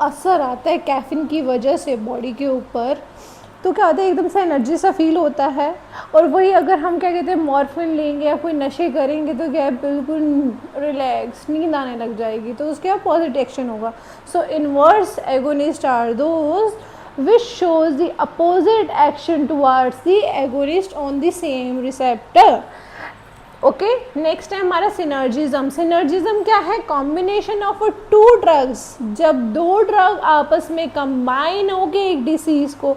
असर आता है कैफीन की वजह से बॉडी के ऊपर, तो क्या होता है एकदम से एनर्जी सा फील होता है। और वही अगर हम क्या कहते हैं मॉर्फिन लेंगे या कोई नशे करेंगे तो क्या है बिल्कुल रिलैक्स, नींद आने लग जाएगी, तो उसके बाद पॉजिटिव एक्शन होगा। So inverse agonist are those which shows the opposite action towards the agonist on the same receptor। Okay, next है हमारा सिनर्जिज्म। सिनर्जिज्म क्या है? Combination of two drugs. जब दो ड्रग आपस में कंबाइन होके एक डिसीज को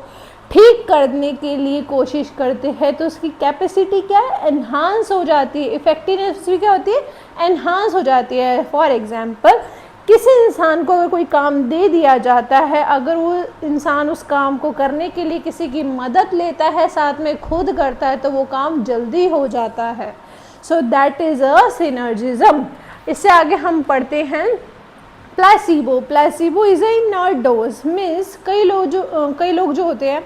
ठीक करने के लिए कोशिश करते हैं तो उसकी कैपेसिटी क्या है? एनहांस हो जाती है, इफेक्टिवनेस भी क्या होती है? एनहांस हो जाती है। फॉर एग्जांपल, किसी इंसान को अगर कोई काम दे दिया जाता है, अगर वो इंसान उस काम को करने के लिए किसी की मदद लेता है, साथ में खुद करता है, तो वो काम जल्दी हो जाता है। So that is a synergism. इससे आगे हम पढ़ते हैं placebo. Placebo is a inert dose. Means कई लोग जो होते हैं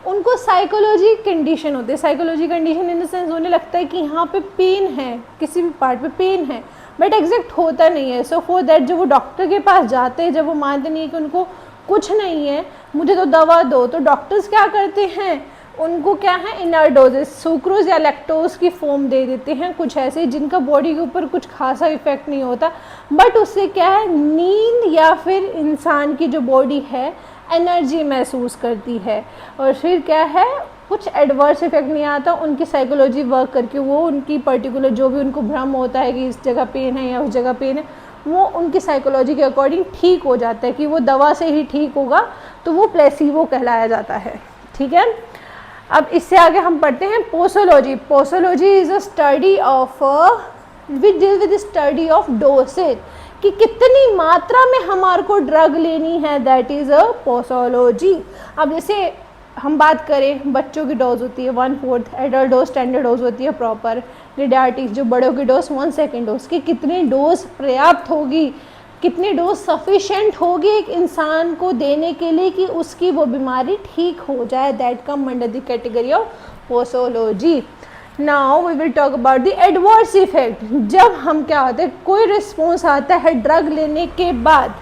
उनको साइकोलॉजी कंडीशन होती है। Psychology condition in the sense उन्हें लगता है कि यहाँ पे पेन है, किसी भी पार्ट पे पेन है, बट एग्जैक्ट होता नहीं है। सो फॉर दैट जब वो डॉक्टर के पास जाते हैं, जब वो मानते नहीं है कि उनको कुछ नहीं है, मुझे तो दवा दो, तो डॉक्टर्स क्या करते हैं? उनको क्या है? इनर्ट डोजेस, सुक्रोज या लैक्टोज की फॉर्म दे देते हैं, कुछ ऐसे जिनका बॉडी के ऊपर कुछ खासा इफेक्ट नहीं होता, बट उससे क्या है? नींद या फिर इंसान की जो बॉडी है एनर्जी महसूस करती है। और फिर क्या है? कुछ एडवर्स इफेक्ट नहीं आता, उनकी साइकोलॉजी वर्क करके वो उनकी पर्टिकुलर जो भी उनको भ्रम होता है कि इस जगह पेन है या उस जगह पेन है, वो उनकी साइकोलॉजी के अकॉर्डिंग ठीक हो जाता है कि वो दवा से ही ठीक होगा, तो वो प्लेसिबो कहलाया जाता है। ठीक है, अब इससे आगे हम पढ़ते हैं posology. Posology is a study of which deal with study of dosage, कि कितनी मात्रा में हमारे को ड्रग लेनी है, दैट इज अ पोसोलॉजी। अब जैसे हम बात करें, बच्चों की डोज होती है 1/4, एडल्ट डोज स्टैंडर्ड डोज होती है प्रॉपर, लीडार्टिस जो बड़ों की डोज 1 सेकेंड डोज की, कितनी डोज पर्याप्त होगी, कितनी डोज सफिशेंट होगी एक इंसान को देने के लिए कि उसकी वो बीमारी ठीक हो जाए, that come under the category of posology. Now we will talk about the adverse effect. जब हम क्या होते हैं, कोई रिस्पॉन्स आता है ड्रग लेने के बाद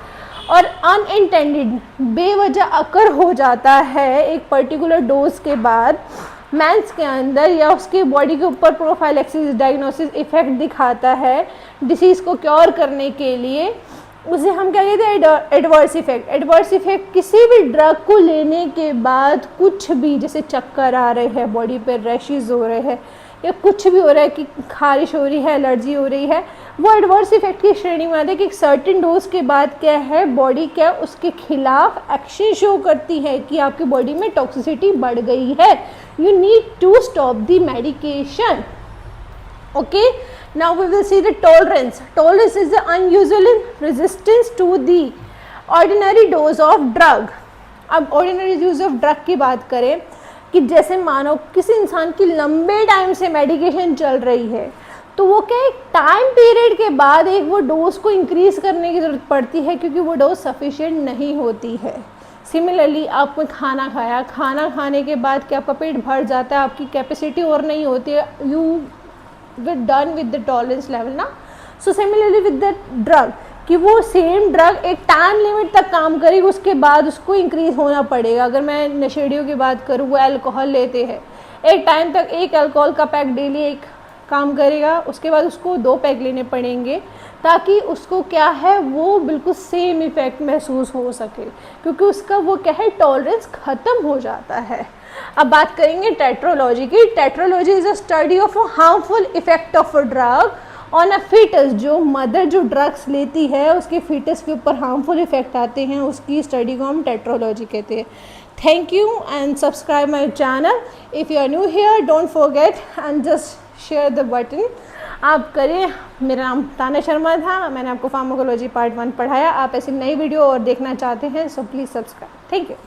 और अनइंटेंडेड बेवजह अकर हो जाता है एक पर्टिकुलर डोज के बाद, मैंस के अंदर या उसके बॉडी के ऊपर प्रोफाइलेक्सिस डायग्नोसिस इफेक्ट दिखाता है डिसीज़ को क्योर करने के लिए, उसे हम क्या कहते हैं? Adverse effect. एडवर्स इफेक्ट किसी भी ड्रग को लेने के बाद कुछ भी, जैसे चक्कर आ रहे हैं, बॉडी पे रैशेस हो रहे हैं, या कुछ भी हो रहा है कि खारिश हो रही है, एलर्जी हो रही है, वो एडवर्स इफेक्ट की श्रेणी में आते हैं कि एक सर्टेन डोज के बाद क्या है, बॉडी क्या उसके खिलाफ एक्शन शो करती है कि आपकी बॉडी में टॉक्सिसिटी बढ़ गई है, you need to stop the medication. Okay, now we will see the tolerance. Tolerance is the unusual resistance to the ordinary dose of drug। अब ordinary dose of drug की बात करें कि जैसे मानो किसी इंसान की लंबे टाइम से मेडिकेशन चल रही है, तो वो क्या एक टाइम पीरियड के बाद एक वो डोज को इंक्रीज करने की ज़रूरत पड़ती है क्योंकि वो डोज सफिशिएंट नहीं होती है। सिमिलरली आपने खाना खाया, खाना खाने के बाद क्या आपका पेट भर जाता है, आपकी कैपेसिटी और नहीं होती है, you with done with the tolerance level ना। so similarly with the drug, कि वो सेम ड्रग एक टाइम लिमिट तक काम करेगी, उसके बाद उसको इंक्रीज होना पड़ेगा। अगर मैं नशेड़ियों की बात करूँ, वो अल्कोहल लेते हैं, एक टाइम तक एक अल्कोहल का पैक डेली एक काम करेगा, उसके बाद उसको 2 पैक लेने पड़ेंगे ताकि उसको क्या है वो बिल्कुल सेम इफेक्ट महसूस हो सके, क्योंकि उसका वो क्या है टॉलरेंस ख़त्म हो जाता है। अब बात करेंगे टेट्रोलॉजी की। Teratology is a study of a harmful effect of a drug on a foetus. जो मदर जो ड्रग्स लेती है उसके फीटस के ऊपर हार्मफुल इफेक्ट आते हैं, उसकी स्टडी को हम टेट्रोलॉजी कहते हैं। Thank you and subscribe my channel. If you are new here don't forget and just share the button. आप करें। मेरा नाम ताना शर्मा था, मैंने आपको फार्माकोलॉजी पार्ट 1 पढ़ाया। आप ऐसी नई वीडियो और देखना चाहते हैं so please subscribe. Thank you.